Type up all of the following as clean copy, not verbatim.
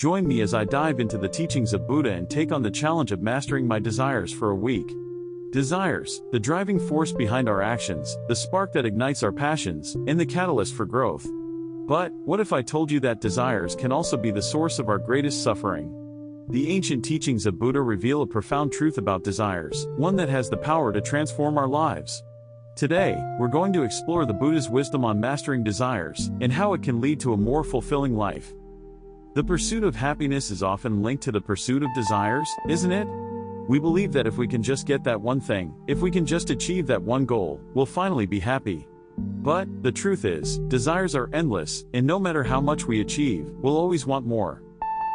Join me as I dive into the teachings of Buddha and take on the challenge of mastering my desires for a week. Desires, the driving force behind our actions, the spark that ignites our passions, and the catalyst for growth. But, what if I told you that desires can also be the source of our greatest suffering? The ancient teachings of Buddha reveal a profound truth about desires, one that has the power to transform our lives. Today, we're going to explore the Buddha's wisdom on mastering desires, and how it can lead to a more fulfilling life. The pursuit of happiness is often linked to the pursuit of desires, isn't it? We believe that if we can just get that one thing, if we can just achieve that one goal, we'll finally be happy. But, the truth is, desires are endless, and no matter how much we achieve, we'll always want more.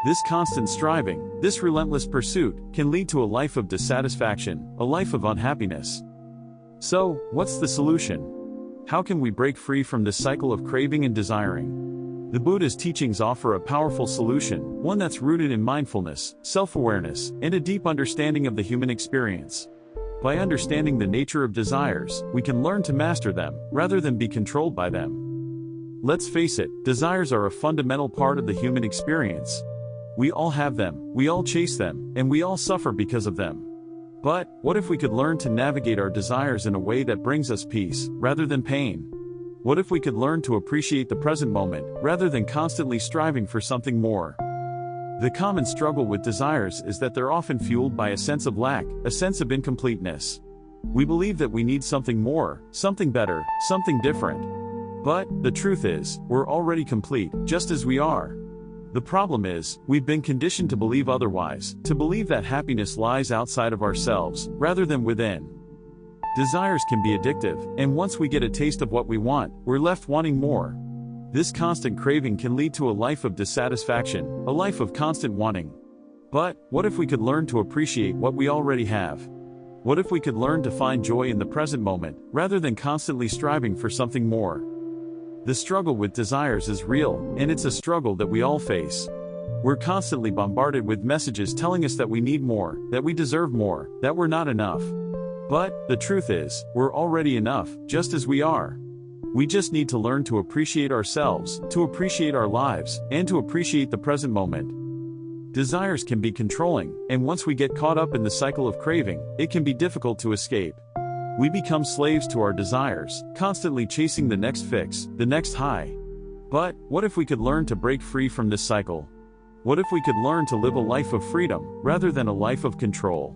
This constant striving, this relentless pursuit, can lead to a life of dissatisfaction, a life of unhappiness. So, what's the solution? How can we break free from this cycle of craving and desiring? The Buddha's teachings offer a powerful solution, one that's rooted in mindfulness, self-awareness, and a deep understanding of the human experience. By understanding the nature of desires, we can learn to master them, rather than be controlled by them. Let's face it, desires are a fundamental part of the human experience. We all have them, we all chase them, and we all suffer because of them. But, what if we could learn to navigate our desires in a way that brings us peace, rather than pain? What if we could learn to appreciate the present moment, rather than constantly striving for something more? The common struggle with desires is that they're often fueled by a sense of lack, a sense of incompleteness. We believe that we need something more, something better, something different. But, the truth is, we're already complete, just as we are. The problem is, we've been conditioned to believe otherwise, to believe that happiness lies outside of ourselves, rather than within. Desires can be addictive, and once we get a taste of what we want, we're left wanting more. This constant craving can lead to a life of dissatisfaction, a life of constant wanting. But, what if we could learn to appreciate what we already have? What if we could learn to find joy in the present moment, rather than constantly striving for something more? The struggle with desires is real, and it's a struggle that we all face. We're constantly bombarded with messages telling us that we need more, that we deserve more, that we're not enough. But, the truth is, we're already enough, just as we are. We just need to learn to appreciate ourselves, to appreciate our lives, and to appreciate the present moment. Desires can be controlling, and once we get caught up in the cycle of craving, it can be difficult to escape. We become slaves to our desires, constantly chasing the next fix, the next high. But, what if we could learn to break free from this cycle? What if we could learn to live a life of freedom, rather than a life of control?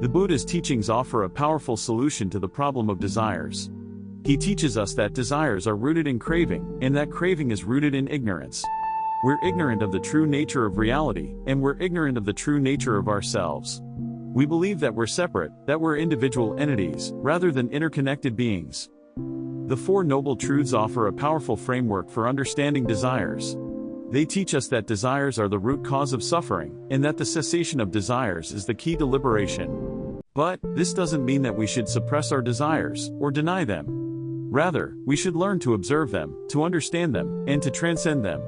The Buddha's teachings offer a powerful solution to the problem of desires. He teaches us that desires are rooted in craving, and that craving is rooted in ignorance. We're ignorant of the true nature of reality, and we're ignorant of the true nature of ourselves. We believe that we're separate, that we're individual entities, rather than interconnected beings. The Four Noble Truths offer a powerful framework for understanding desires. They teach us that desires are the root cause of suffering, and that the cessation of desires is the key to liberation. But, this doesn't mean that we should suppress our desires, or deny them. Rather, we should learn to observe them, to understand them, and to transcend them.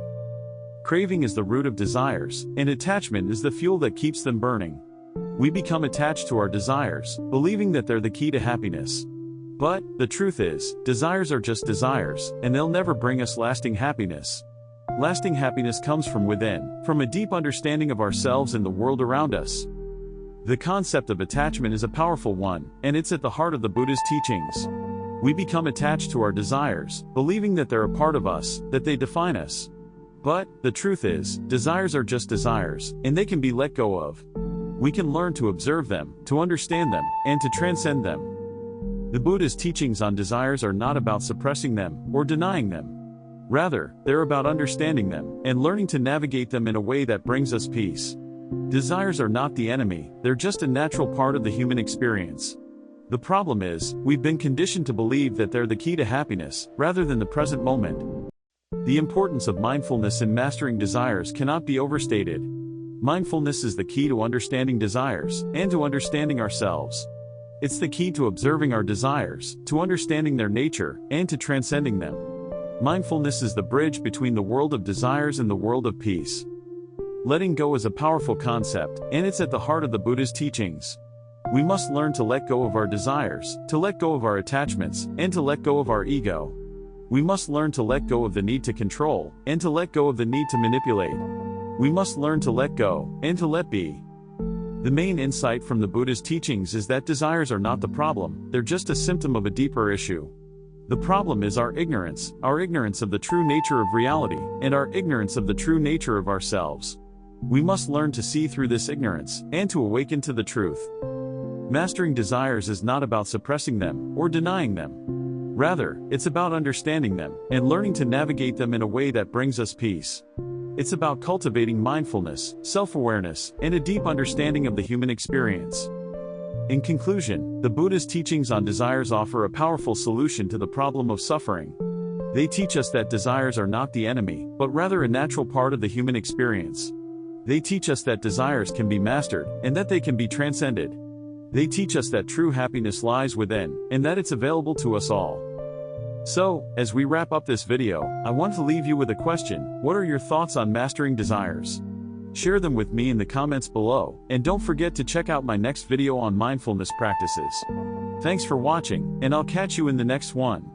Craving is the root of desires, and attachment is the fuel that keeps them burning. We become attached to our desires, believing that they're the key to happiness. But, the truth is, desires are just desires, and they'll never bring us lasting happiness. Lasting happiness comes from within, from a deep understanding of ourselves and the world around us. The concept of attachment is a powerful one, and it's at the heart of the Buddha's teachings. We become attached to our desires, believing that they're a part of us, that they define us. But, the truth is, desires are just desires, and they can be let go of. We can learn to observe them, to understand them, and to transcend them. The Buddha's teachings on desires are not about suppressing them, or denying them. Rather, they're about understanding them, and learning to navigate them in a way that brings us peace. Desires are not the enemy, they're just a natural part of the human experience. The problem is, we've been conditioned to believe that they're the key to happiness, rather than the present moment. The importance of mindfulness in mastering desires cannot be overstated. Mindfulness is the key to understanding desires, and to understanding ourselves. It's the key to observing our desires, to understanding their nature, and to transcending them. Mindfulness is the bridge between the world of desires and the world of peace. Letting go is a powerful concept, and it's at the heart of the Buddha's teachings. We must learn to let go of our desires, to let go of our attachments, and to let go of our ego. We must learn to let go of the need to control, and to let go of the need to manipulate. We must learn to let go, and to let be. The main insight from the Buddha's teachings is that desires are not the problem, they're just a symptom of a deeper issue. The problem is our ignorance of the true nature of reality, and our ignorance of the true nature of ourselves. We must learn to see through this ignorance, and to awaken to the truth. Mastering desires is not about suppressing them, or denying them. Rather, it's about understanding them, and learning to navigate them in a way that brings us peace. It's about cultivating mindfulness, self-awareness, and a deep understanding of the human experience. In conclusion, the Buddha's teachings on desires offer a powerful solution to the problem of suffering. They teach us that desires are not the enemy, but rather a natural part of the human experience. They teach us that desires can be mastered, and that they can be transcended. They teach us that true happiness lies within, and that it's available to us all. So, as we wrap up this video, I want to leave you with a question: what are your thoughts on mastering desires? Share them with me in the comments below, and don't forget to check out my next video on mindfulness practices. Thanks for watching, and I'll catch you in the next one.